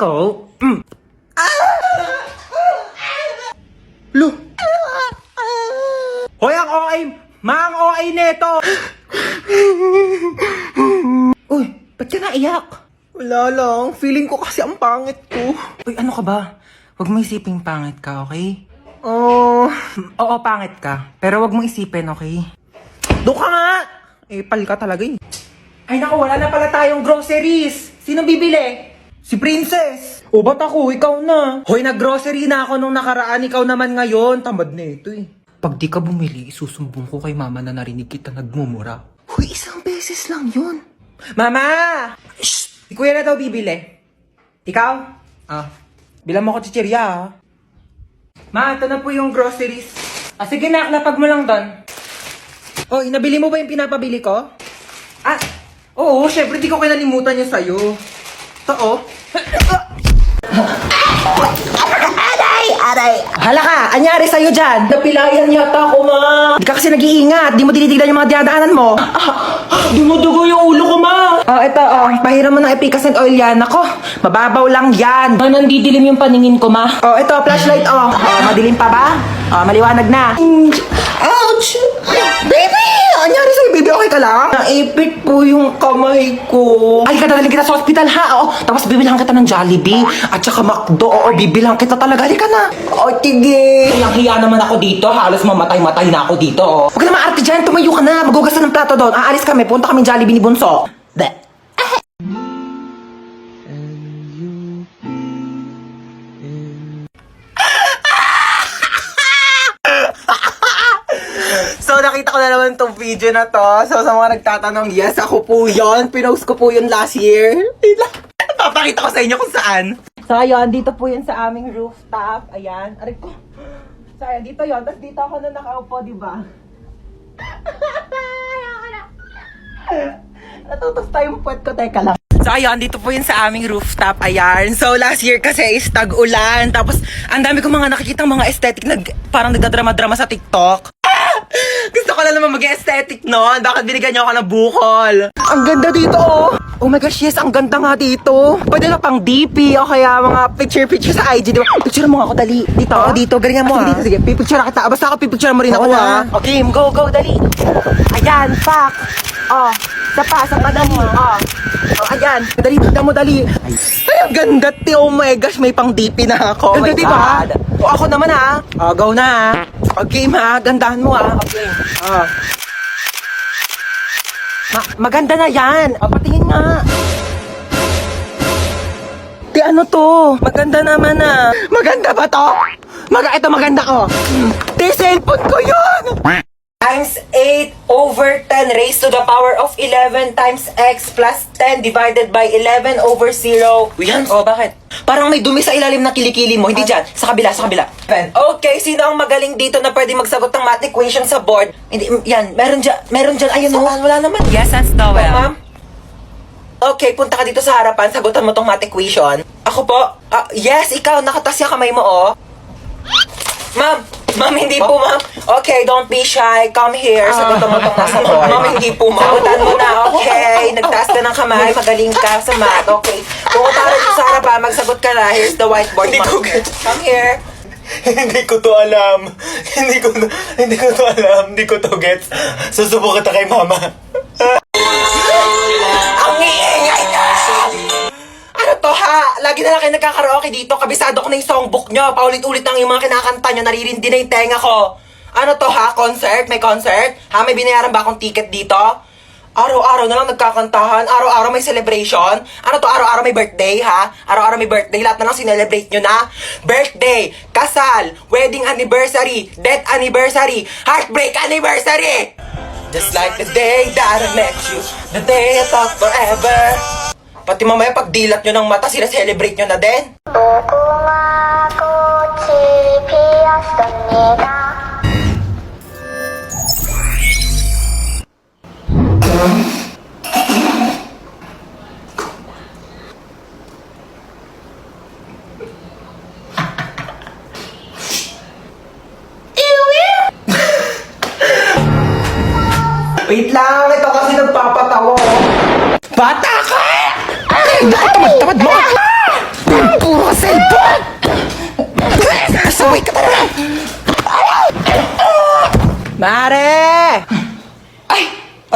ko. Lo. Hoy, ang OA! Mang OA neto! Uy, ba't ka naiyak? Wala lang. Feeling ko kasi ang pangit ko. Uy, ano ka ba? Huwag mo isiping pangit ka, okay? Oh, Oo, pangit ka. Pero huwag mo isipin, okay? doon ka nga. Pal ka talaga eh. Ay naku, wala na pala tayong groceries. Sino bibili? Si Princess. O ba't ako? Ikaw na. Hoy, nag-grocery na ako nung nakaraan. Ikaw naman ngayon. Tamad na ito eh. Pag di ka bumili, isusumbong ko kay mama na narinig kita nagmumura. Hoy, isang beses lang yun. Mama! Shh! Si kuya na daw bibili. Ikaw? Bilang mo ko chichirya, ha? Ma, ito na po yung groceries. Sige na, lapag mo lang doon. Hoy, nabili mo ba yung pinapabili ko? Oo, syempre di ko kinalimutan yung sa'yo. Ito, oh. Aray! Hala ka! Anyari sa'yo dyan? Napilayan yata ako, ma! Di ka kasi nag-iingat. Di mo tinitignan yung mga dinadaanan mo. Dumudugo yung ulo ko, ma! Ito, pahiram mo ng efficacent oil yan. Ako, mababaw lang yan. Nandidilim yung paningin ko, ma. Ito, flashlight, madilim pa ba? Maliwanag na. Ouch! Baby! Anyari sa'yo, baby? Okay ka lang? Naipit po yung kamay ko. Ay, dadalhin kita sa hospital, ha? Tapos bibilang kita ng Jollibee. At saka McDo. Bibilang kita talaga. Halika na. Tige! Hiyang-hiya naman ako dito. Halos mamatay-matay na ako dito. Huwag ka naman arte dyan. Tumayo ka na. Magugas na ng plato doon. Aalis kami. Punta kami Jollibee ni Bunso. So, nakita ko na naman tong video na to. So, sa mga nagtatanong, yes, ako po yon. Pinost ko po yun last year. Papakita ko sa inyo kung saan. So, ayun. Dito po yun sa aming rooftop. Ayan. Aray ko. So, ayan. Dito yun. Tapos dito ako na nakaupo, diba? Natutos tayong puwet ko. Teka lang. So, ayun, dito po yun sa aming rooftop. Ayan. So, last year kasi is tag-ulan. Tapos, ang dami ko mga nakikitang mga aesthetic na parang nagdadrama-drama sa TikTok. Gusto ko na naman mag-aesthetic noon. Bakit binigyan niyo ako ng bukol? Ang ganda dito, oh. Oh my gosh, yes, ang ganda nga dito. Pwede na pang DP o kaya mga picture sa IG, diba? Picture mo ako, dali. Dito? Oo, dito. Galingan mo, Dito, Sige, pipicture kita. Basta ako, pipicture mo rin ako, Oo, ha? Okay, go, dali. Ayan, pak. Sa kanan mo. Ayan. Dali, tignan mo, dali. Ay, ang ganda, te. Oh my gosh, may pang DP na ako. Ganda, Oh my diba? God. O, ako naman, ha? Go na, ha? Okay, ma. Gandahan mo, ha? Okay. Maganda na yan. Patingin nga. Di ano to? Maganda naman, ah. Maganda ba to? Ito maganda ko. Te, cellphone ko yun! Times 8 over 10 raised to the power of 11 times x plus 10 divided by 11 over 0. Yan. Bakit? Parang may dumi sa ilalim ng kilikili mo. Hindi dyan. Sa kabila. Okay, sino ang magaling dito na pwede magsagot ng math equation sa board? Hindi, yan. Meron dyan. Ayun, wala naman. Yes, that's the Oh, ma'am? Okay, punta ka dito sa harapan. Sagutan mo tong math equation. Ako po? Yes, ikaw. Nakatas yung kamay mo, oh. Ma'am, hindi po, ma'am. Okay, don't be shy. Come here. Sagutan mo tong nasa board. Ma'am, hindi po, ma'am. Sagutan mo na, okay. Nagtaas ka ng kamay. Magaling ka sa math. Okay. Pumunta ka dito sa harapan. Magsagot ka na. Here's the whiteboard, ma'am. Come here. Hindi ko to alam. Hindi ko to gets. Susubo kita kay mama. Ang iingay na! Ano to, ha? Lagi na lang kayo nagkakaraoke dito. Kabisado ko na yung songbook nyo. Paulit-ulit lang yung mga kinakanta nyo. Naririndi na yung tenga ko. Ano to, ha? Concert? May concert? Ha? May binayaran ba akong ticket dito? Araw-araw na lang nagkakantahan. Araw-araw may celebration. Ano to? Araw-araw may birthday, ha? Araw-araw may birthday. Lahat na lang sinelebrate nyo na. Birthday, kasal, wedding anniversary, death anniversary, heartbreak anniversary! Just like the day that I met you, the day I thought forever. Pati mamaya pag dilat nyo ng mata, sila-celebrate nyo na din. Wait lang, ito kasi nagpapatawa. Bata ka! Ay, tamad mo!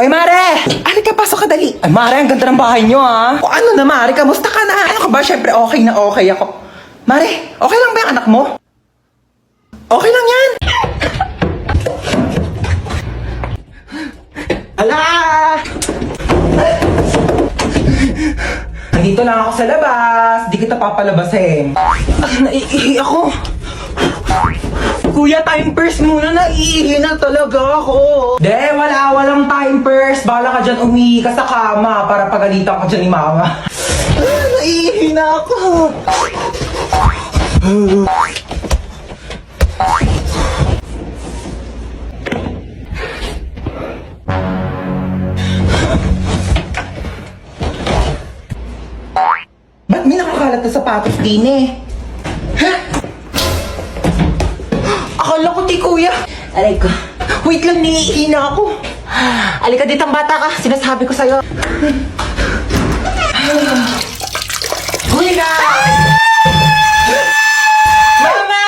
Ay, Mare! Halika, pasok ka dali. Ay, Mare, ang ganda ng bahay nyo, ha? O ano na, Mare? Kamusta ka na? Ano ka ba? Siyempre, okay na okay ako. Mare, okay lang ba yung anak mo? Okay lang yan. Ala! Nandito lang ako sa labas. Di kita papalabasin. Naiihi ako. Kuya, time first muna. Naiihi na talaga ako. Walang time first. Bala ka dyan umihi ka sa kama para pagalitan ka dyan ni mama. Naiihi na ako. Ba't may nakakalat na sapatos din eh? Ha? Akala ko di kuya. Aray ko. Wait lang, naiihi na ako. Alika ditang bata ka. Sinasabi ko sa'yo. Kuya! Mama!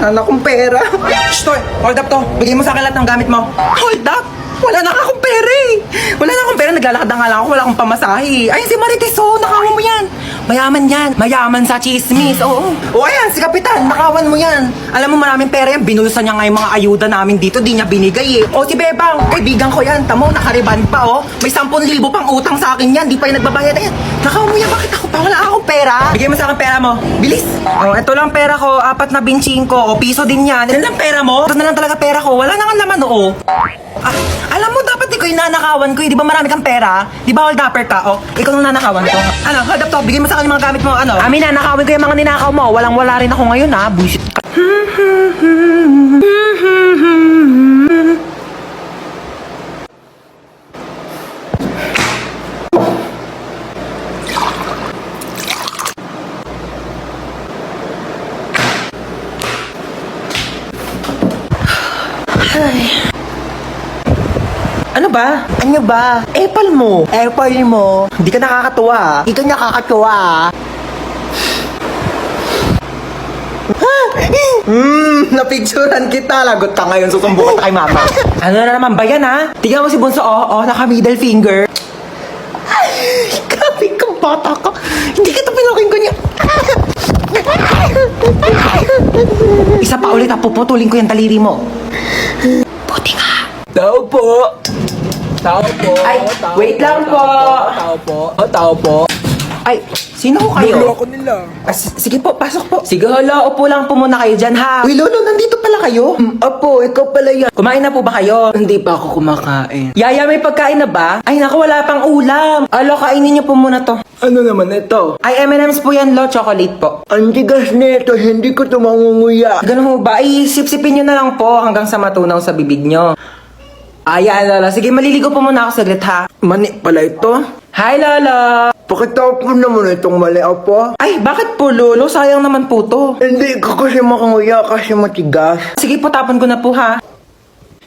Ano akong pera? Shh, Toy! Hold up to. Bigay mo sa akin lahat ng gamit mo. Hold up? Wala na akong pera eh. Wala na akong pera. Naglalakad na nga lang ako. Wala akong pamasahe. Ayun si Marites, oh. Nakawan mo yan. Mayaman yan. Mayaman sa chismis. Oo. O ayan, si Kapitan. Nakawan mo yan. Alam mo, maraming pera yan. Binulsan niya nga yung mga ayuda namin dito. Di niya binigay eh. O si Bebang. Kaibigan ko yan. Tamo, nakariban pa oh. May 10,000 pang utang sa akin yan. Di pa yung nagbabayad. Ayan. Nakawan mo yan. Bakit ako pa? Wala akong pera. Bigay mo sa akin pera mo. Bilis. O, ito lang pera ko. 4 na binching ko. O, piso din yan. Yan lang pera mo. Ito na lang talaga pera ko. Wala na nga naman oo. Ah, alam mo, dapat ikaw yung nanakawan ko eh. Di ba marami kang pera? Di ba hold upper ka? O, ikaw nung nanakawan ko. Ano, hold up to. Bigay mo sa akin yung mga gamit mo. Ano? Amin na, nakawin ko yung mga ninakaw mo. Walang-wala rin ako ngayon ha. Bullshit ka. Ano ba? Ano ba? Apple mo. Apple mo. Hindi ka nakakatuwa. Hindi ka nakakatuwa. Napicturan kita. Lagot ka ngayon. Susumbukan ka kay mama. Ano na naman ba yan, ha? Tignan mo si Bunso, naka middle finger. Grabe kang bata ka. Hindi kita pinaking ganyan. Isa pa ulit, puputulin ko yung taliri mo. Buti ka. Tao po. Tao po. Ay, wait lang po. Tao po. Tao po. Ay, sino ko kayo? Lolo ako nila. Sige po, pasok po. Sige, hala, upo lang po muna kayo dyan, ha? Uy, Lolo, nandito pala kayo? Apo, ikaw pala yan. Kumain na po ba kayo? Hindi pa ako kumakain. Yaya, may pagkain na ba? Ay, naku, wala pang ulam. Alo, kainin niyo po muna to. Ano naman ito? Ay, M&M's po yan, Lo. Chocolate po. Ang tigas nito, hindi ko ito mangunguya. Ganun mo ba? Ay, sip-sipin niyo na lang po hanggang sa matunaw sa bibig niyo. Ay, Lolo. Sige, maliligo po muna ako saglit, ha? Mani pala ito? Hi, Lolo. Pakitaw po naman itong mali, Apo. Ay, bakit po, Lolo? Sayang naman po to. Hindi ko kasi makanguya kasi matigas. Sige po, tapon ko na po, ha?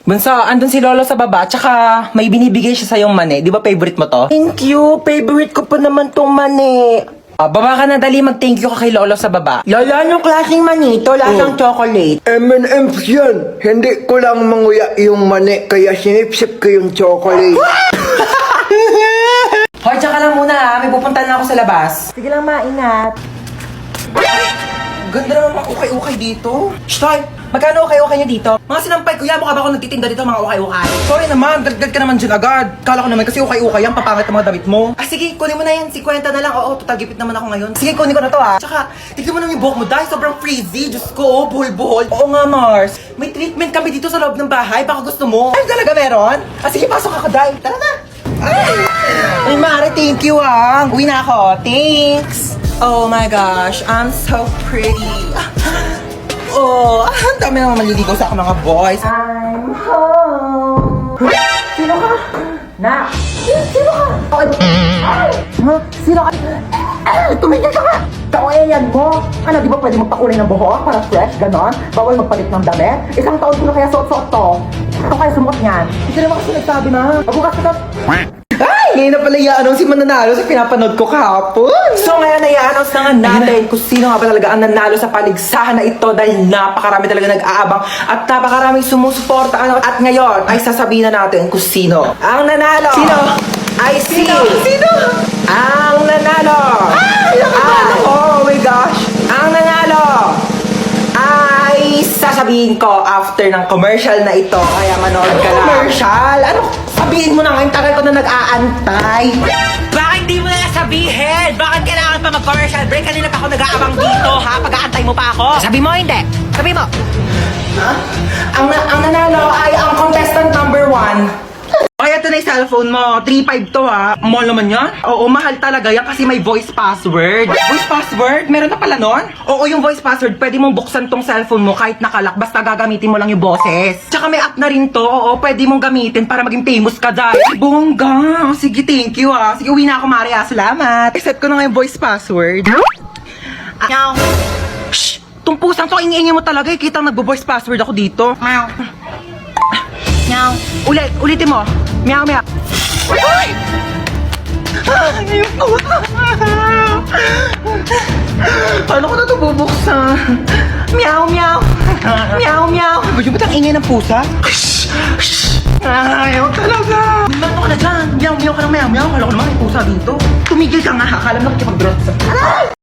Bunso, andun si Lolo sa baba, tsaka may binibigay siya sa yung mani. Di ba favorite mo to? Thank you. Favorite ko pa naman tong mani. Baba ka na, dali. Mag-thank you ka kay Lolo sa baba. Lala, anong klaseng mani ito? Lasang chocolate. M&M's yan. Hindi ko lang manguya yung mani, kaya sinipsip ko yung chocolate. Hoy, tsaka lang muna, ha? May pupuntahan na ako sa labas. Sige lang, maingat. Ganda naman mga ukay-ukay dito. Shh, Toy! Magkano ukay-ukay niyo dito? Mga sinampay, kuya, mukha ba ako nagtitinda dito mga ukay-ukay? Sorry naman, dagdag ka naman dyan agad. Kala ko naman kasi ukay-ukay yan, papangit ang mga damit mo. Ah, sige, kunin mo na yan, 50 na lang. Oo, total gipit naman ako ngayon. Sige, kunin ko na to, ha. Tsaka, tignan mo naman yung buhok mo, dahil sobrang frizzy. Diyos ko, buhol-buhol. Oo nga, Mars. May treatment kami dito sa loob ng bahay, baka gusto mo. Ay, talaga meron? Ah, sige, pasok ako, Day. Tara na. Ay, Mare, thank you, ah. Uwi na ako. Thanks. Oh my gosh, I'm so pretty. Oh, ang dami naman maliligaw sa akin mga boys. I'm home. Sino ka? Na. Sino ka? Ha? Sino ka? Tumigil ka ka! Kawayan mo! Ano, di ba pwede magpakulay ng buhok para fresh, ganon? Bawal magpalit ng damit? Isang taon ko na kaya suot-suot to. Ito kaya sumukot niyan. Hindi naman kasi nagsabi na. Magbukas ka to. Ay! Ngayon na pala i-announce si mananalo sa pinapanood ko kahapon. So ngayon ay i-announce na nga natin kung sino nga ba talaga ang nanalo sa paligsahan na ito dahil napakarami talaga nag-aabang at napakaraming sumusuporta. At ngayon ay sasabihin na natin kung sino ang nanalo. Sino? Ay Sino? Ang nanalo. Oh my gosh. Ang nanalo ay sasabihin ko after ng commercial na ito. Kaya manood ka lang. Commercial? Ano? Sabihin mo na ngayon, tagal ko na nag-aantay. Bakit di mo na sabihin? Bakit kailangan pa mag-commercial break? Kanina pa ako nag-aabang dito, ha? Pag-aantay mo pa ako. Sabi mo, hindi. Sabi mo. Ang nanalo ay ang contestant number 1. Kaya ito na yung cellphone mo. 3.5 to ha. Mahal naman yan. Oo, mahal talaga yan kasi may voice password. Voice password? Meron na pala nun? Oo, yung voice password, pwede mong buksan tong cellphone mo kahit nakalak. Basta gagamitin mo lang yung boses. Tsaka may app na rin to. Oo, pwede mong gamitin para maging famous ka dyan. Bongga. Sige, thank you ha. Sige, uwi na ako, Maria. Salamat. Iset ko na nga yung voice password. Meow. Shh! Tong pusang to, ingay mo talaga. Kita nagbo-voice password ako dito. Meow. Meow. Ulitin mo. Meow, meow. Ay! Ayoko. Paano ko na ito bubuksan? Meow, meow. Meow, meow. Ba't yung batang ingay ng pusa? Ayaw talaga. Ano ka na dyan? Meow, meow ka ng meow, meow. Kala ko naman may pusa dito. Tumigil ka nga. Akala mo nakikipag-drop sa...